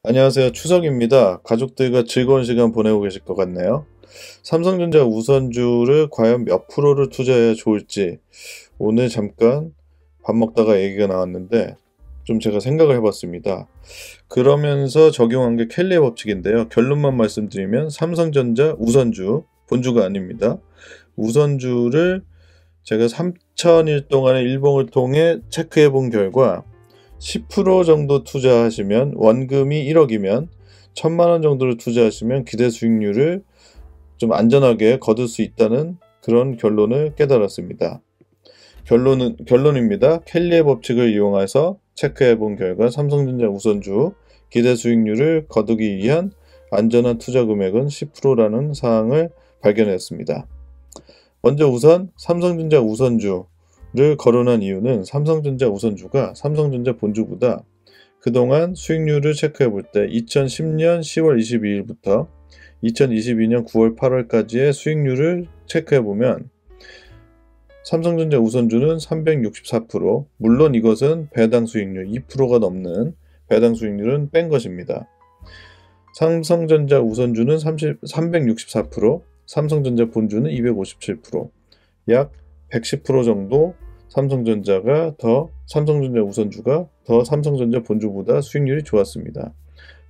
안녕하세요. 추석입니다. 가족들과 즐거운 시간 보내고 계실 것 같네요. 삼성전자 우선주를 과연 몇 프로를 투자해야 좋을지 오늘 잠깐 밥 먹다가 얘기가 나왔는데 좀 제가 생각을 해봤습니다. 그러면서 적용한 게 켈리의 법칙인데요. 결론만 말씀드리면 삼성전자 우선주, 본주가 아닙니다. 우선주를 제가 3000일 동안의 일봉을 통해 체크해 본 결과 10% 정도 투자하시면 원금이 1억이면 1000만 원 정도를 투자하시면 기대 수익률을 좀 안전하게 거둘 수 있다는 그런 결론을 깨달았습니다. 결론입니다. 켈리의 법칙을 이용해서 체크해 본 결과 삼성전자 우선주 기대 수익률을 거두기 위한 안전한 투자 금액은 10%라는 사항을 발견했습니다. 먼저 우선 삼성전자 우선주를 거론한 이유는 삼성전자 우선주가 삼성전자 본주보다 그동안 수익률을 체크해 볼 때 2010년 10월 22일부터 2022년 9월 8월까지의 수익률을 체크해 보면 삼성전자 우선주는 364%, 물론 이것은 배당 수익률 2%가 넘는 배당 수익률은 뺀 것입니다. 삼성전자 우선주는 364%, 삼성전자 본주는 257%, 약 110% 정도 삼성전자 우선주가 더 삼성전자 본주보다 수익률이 좋았습니다.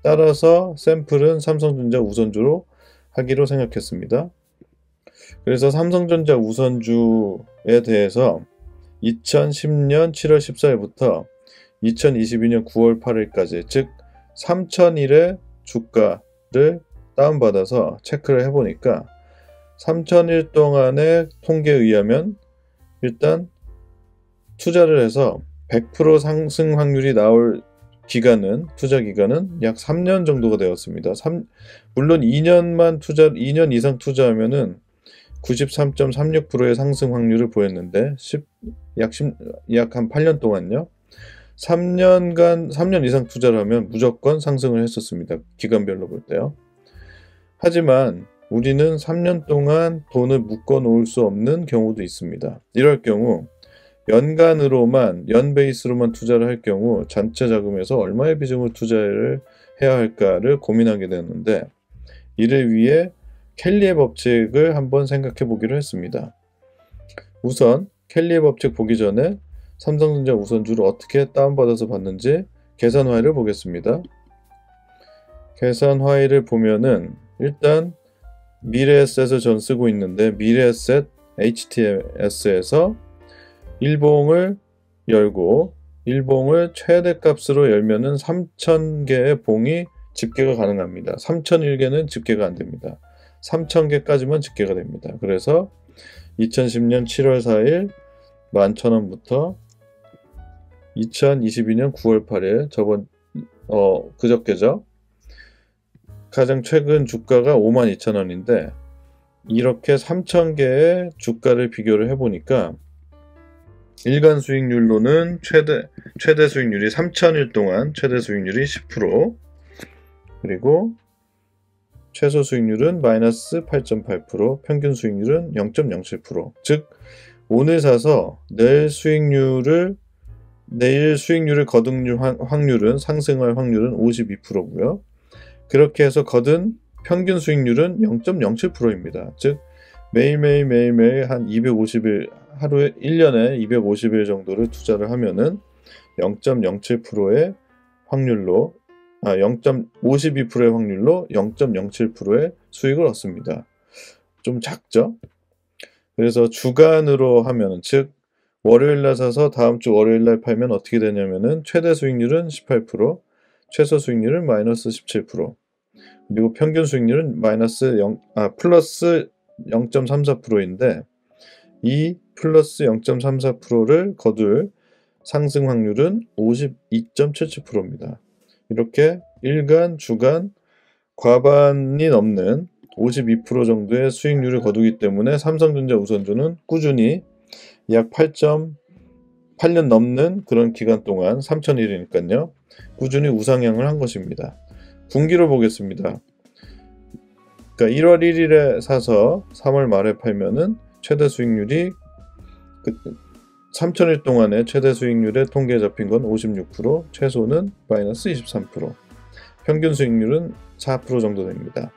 따라서 샘플은 삼성전자 우선주로 하기로 생각했습니다. 그래서 삼성전자 우선주에 대해서 2010년 7월 14일부터 2022년 9월 8일까지 즉 3000일의 주가를 다운받아서 체크를 해보니까 3000일 동안의 통계에 의하면 일단 투자를 해서 100% 상승 확률이 나올 기간은 투자 기간은 약 3년 정도가 되었습니다. 물론 2년 이상 투자하면은 93.36%의 상승 확률을 보였는데 약 한 8년 동안요. 3년 이상 투자를 하면 무조건 상승을 했었습니다. 기간별로 볼 때요. 하지만 우리는 3년 동안 돈을 묶어 놓을 수 없는 경우도 있습니다. 이럴 경우 연 베이스로만 투자를 할 경우 전체 자금에서 얼마의 비중을 투자를 해야 할까를 고민하게 되는데 이를 위해 켈리의 법칙을 한번 생각해 보기로 했습니다. 우선 켈리의 법칙 보기 전에 삼성전자 우선주를 어떻게 다운받아서 봤는지 계산 화일을 보겠습니다. 계산 화일을 보면은 일단 미래에셋을 전 쓰고 있는데 미래에셋 HTS에서 일봉을 열고 일봉을 최대값으로 열면은 3000개의 봉이 집계가 가능합니다. 3001개는 집계가 안 됩니다. 3000개까지만 집계가 됩니다. 그래서 2010년 7월 4일 11,000원부터 2022년 9월 8일 그저께죠. 가장 최근 주가가 52,000원인데 이렇게 3,000개의 주가를 비교를 해보니까 일간 수익률로는 최대 수익률이 3,000일 동안 최대 수익률이 10%, 그리고 최소 수익률은 마이너스 8.8%, 평균 수익률은 0.07%. 즉 오늘 사서 내일 수익률을 거둔 확률은 상승할 확률은 52%고요. 그렇게 해서 거둔 평균 수익률은 0.07%입니다. 즉 매일매일 한 250일 하루에 1년에 250일 정도를 투자를 하면은 0.07%의 확률로 0.52%의 확률로 0.07%의 수익을 얻습니다. 좀 작죠? 그래서 주간으로 하면은 즉 월요일날 사서 다음 주 월요일날 팔면 어떻게 되냐면은 최대 수익률은 18%, 최소 수익률은 마이너스 17%, 그리고 평균 수익률은 플러스 0.34%인데 이 플러스 0.34%를 거둘 상승 확률은 52.77%입니다. 이렇게 일간, 주간, 과반이 넘는 52% 정도의 수익률을 거두기 때문에 삼성전자 우선주는 꾸준히 약 8년 넘는 그런 기간 동안 3,000일이니까요. 꾸준히 우상향을 한 것입니다. 분기로 보겠습니다. 그러니까 1월 1일에 사서 3월 말에 팔면은 최대 수익률이 3,000일 동안의 최대 수익률의 통계에 잡힌 건 56%, 최소는 마이너스 23%. 평균 수익률은 4% 정도 됩니다.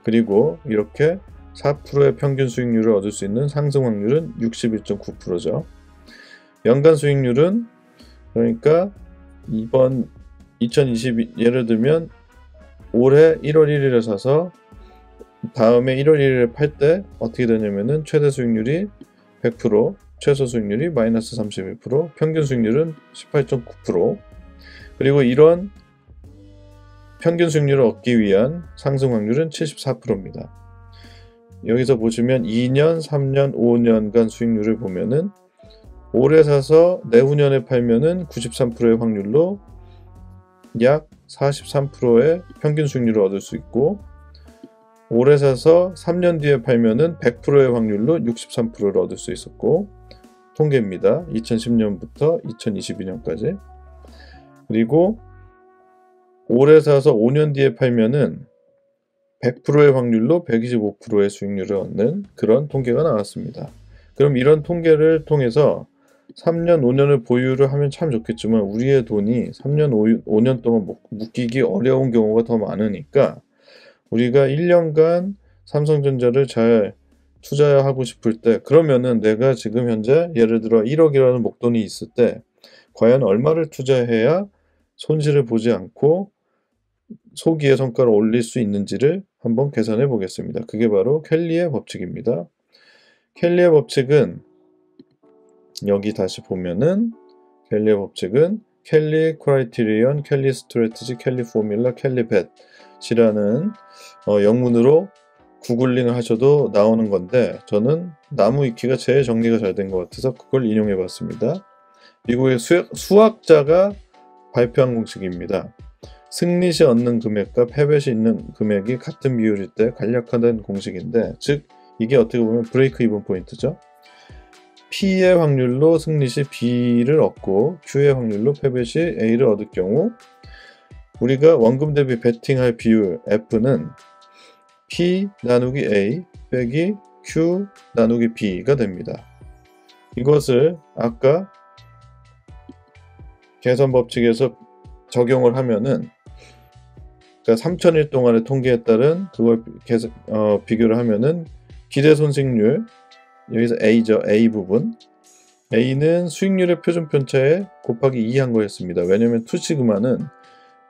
그리고 이렇게 4%의 평균 수익률을 얻을 수 있는 상승 확률은 61.9%죠. 연간 수익률은 그러니까 이번 2022 예를 들면 올해 1월 1일에 사서 다음에 1월 1일에 팔 때 어떻게 되냐면은 최대 수익률이 100%, 최소 수익률이 마이너스 31%, 평균 수익률은 18.9%. 그리고 이런 평균 수익률을 얻기 위한 상승 확률은 74%입니다. 여기서 보시면 2년, 3년, 5년간 수익률을 보면은 올해 사서 내후년에 팔면은 93%의 확률로 약 43%의 평균 수익률을 얻을 수 있고, 올해 사서 3년 뒤에 팔면은 100%의 확률로 63%를 얻을 수 있었고, 통계입니다. 2010년부터 2022년까지. 그리고 올해 사서 5년 뒤에 팔면은 100%의 확률로 125%의 수익률을 얻는 그런 통계가 나왔습니다. 그럼 이런 통계를 통해서 3년, 5년을 보유를 하면 참 좋겠지만 우리의 돈이 3년, 5년 동안 묶이기 어려운 경우가 더 많으니까 우리가 1년간 삼성전자를 잘 투자하고 싶을 때, 그러면은 내가 지금 현재 예를 들어 1억이라는 목돈이 있을 때 과연 얼마를 투자해야 손실을 보지 않고 소기의 성과를 올릴 수 있는지를 한번 계산해 보겠습니다. 그게 바로 켈리의 법칙입니다. 켈리의 법칙은 여기 다시 보면은 켈리의 법칙은 켈리 크라이테리언, 켈리 스트래티지, 켈리 포뮬라, 켈리 벳이라는 영문으로 구글링을 하셔도 나오는 건데, 저는 나무 위키가 제일 정리가 잘 된 것 같아서 그걸 인용해 봤습니다. 미국의 수학자가 발표한 공식입니다. 승리 시 얻는 금액과 패배 시 있는 금액이 같은 비율일 때 간략화된 공식인데, 즉 이게 어떻게 보면 브레이크 이븐 포인트죠. P의 확률로 승리 시 B를 얻고 Q의 확률로 패배 시 A를 얻을 경우 우리가 원금 대비 베팅할 비율 F는 P 나누기 A 빼기 Q 나누기 B가 됩니다. 이것을 아까 계산 법칙에서 적용을 하면은, 그러니까 3000일 동안의 통계에 따른 그걸 비교를 하면은 기대 손익률, 여기서 A죠. A 부분. A는 수익률의 표준 편차에 곱하기 2 한 거였습니다. 왜냐면 투시그마는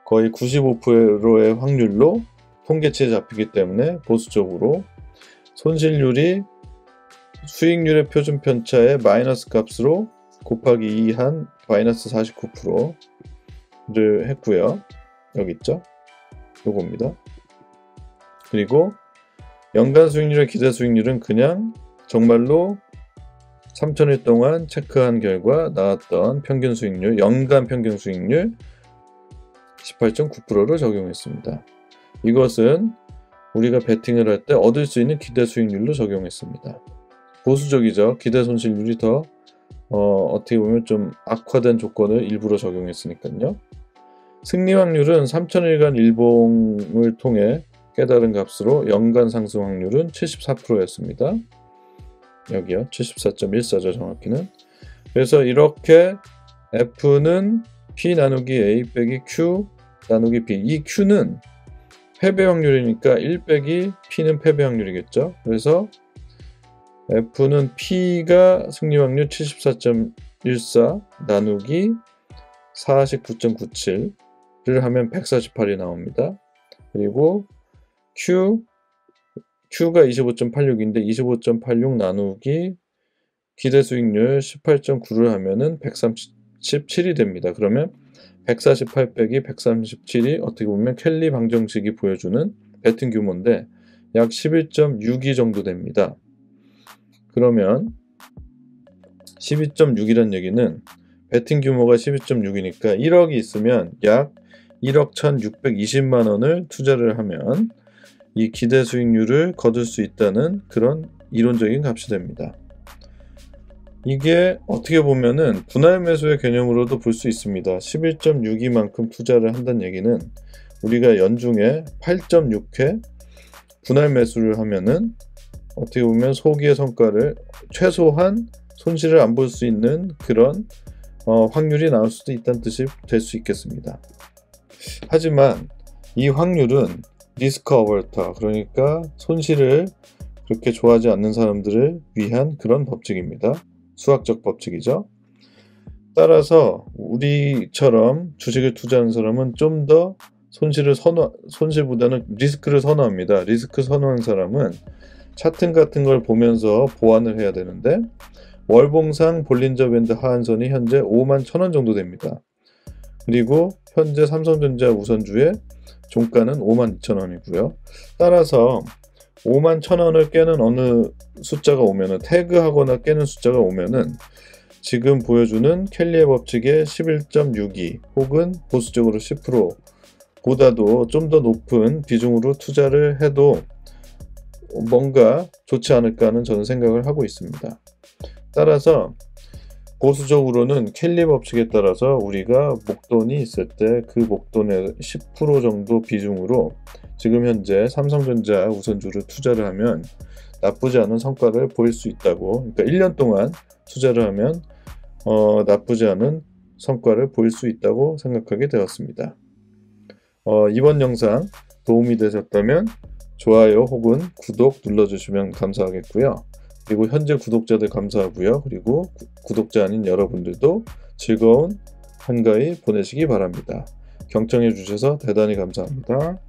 거의 95%의 확률로 통계치에 잡히기 때문에 보수적으로 손실률이 수익률의 표준 편차의 마이너스 값으로 곱하기 2 한 마이너스 49%를 했고요. 여기 있죠. 요겁니다. 그리고 연간 수익률의 기대 수익률은 그냥 정말로 3000일 동안 체크한 결과 나왔던 평균 수익률, 연간 평균 수익률 18.9%를 적용했습니다. 이것은 우리가 베팅을 할 때 얻을 수 있는 기대 수익률로 적용했습니다. 보수적이죠. 기대 손실률이 더 어떻게 보면 좀 악화된 조건을 일부러 적용했으니까요. 승리 확률은 3000일간 일봉을 통해 깨달은 값으로 연간 상승 확률은 74%였습니다. 여기요. 74.14죠. 정확히는. 그래서 이렇게 F는 P 나누기 A 빼기 Q 나누기 B. 이 Q는 패배 확률이니까 1 빼기 P는 패배 확률이겠죠. 그래서 F는 P가 승리 확률 74.14 나누기 49.97를 하면 148이 나옵니다. 그리고 Q가 25.86인데 25.86 나누기 기대 수익률 18.9를 하면은 137이 됩니다. 그러면 148 빼기 137이 어떻게 보면 켈리 방정식이 보여주는 베팅 규모인데 약 11.62 정도 됩니다. 그러면 12.6이란 얘기는 베팅 규모가 12.6이니까 1억이 있으면 약 1억 1620만 원을 투자를 하면 이 기대 수익률을 거둘 수 있다는 그런 이론적인 값이 됩니다. 이게 어떻게 보면은 분할 매수의 개념으로도 볼 수 있습니다. 11.62만큼 투자를 한다는 얘기는 우리가 연중에 8.6회 분할 매수를 하면은 어떻게 보면 소기의 성과를 최소한 손실을 안 볼 수 있는 그런 확률이 나올 수도 있다는 뜻이 될 수 있겠습니다. 하지만 이 확률은 리스크 어버터, 그러니까 손실을 그렇게 좋아하지 않는 사람들을 위한 그런 법칙입니다. 수학적 법칙이죠. 따라서 우리처럼 주식을 투자하는 사람은 좀 더 손실보다는 리스크를 선호합니다. 리스크 선호하는 사람은 차트 같은 걸 보면서 보완을 해야 되는데, 월봉상 볼린저 밴드 하한선이 현재 51,000원 정도 됩니다. 그리고 현재 삼성전자 우선주의 종가는 52,000원이고요. 따라서 51,000원을 깨는 어느 숫자가 오면은, 태그하거나 깨는 숫자가 오면은 지금 보여주는 켈리의 법칙의 11.62 혹은 보수적으로 10% 보다도 좀 더 높은 비중으로 투자를 해도 뭔가 좋지 않을까 하는 저는 생각을 하고 있습니다. 따라서 보수적으로는 켈리 법칙에 따라서 우리가 목돈이 있을 때 그 목돈의 10% 정도 비중으로 지금 현재 삼성전자 우선주를 투자를 하면 나쁘지 않은 성과를 보일 수 있다고, 그러니까 1년 동안 투자를 하면 나쁘지 않은 성과를 보일 수 있다고 생각하게 되었습니다. 이번 영상 도움이 되셨다면 좋아요 혹은 구독 눌러주시면 감사하겠고요. 그리고 현재 구독자들 감사하고요. 그리고 구독자 아닌 여러분들도 즐거운 한가위 보내시기 바랍니다. 경청해 주셔서 대단히 감사합니다.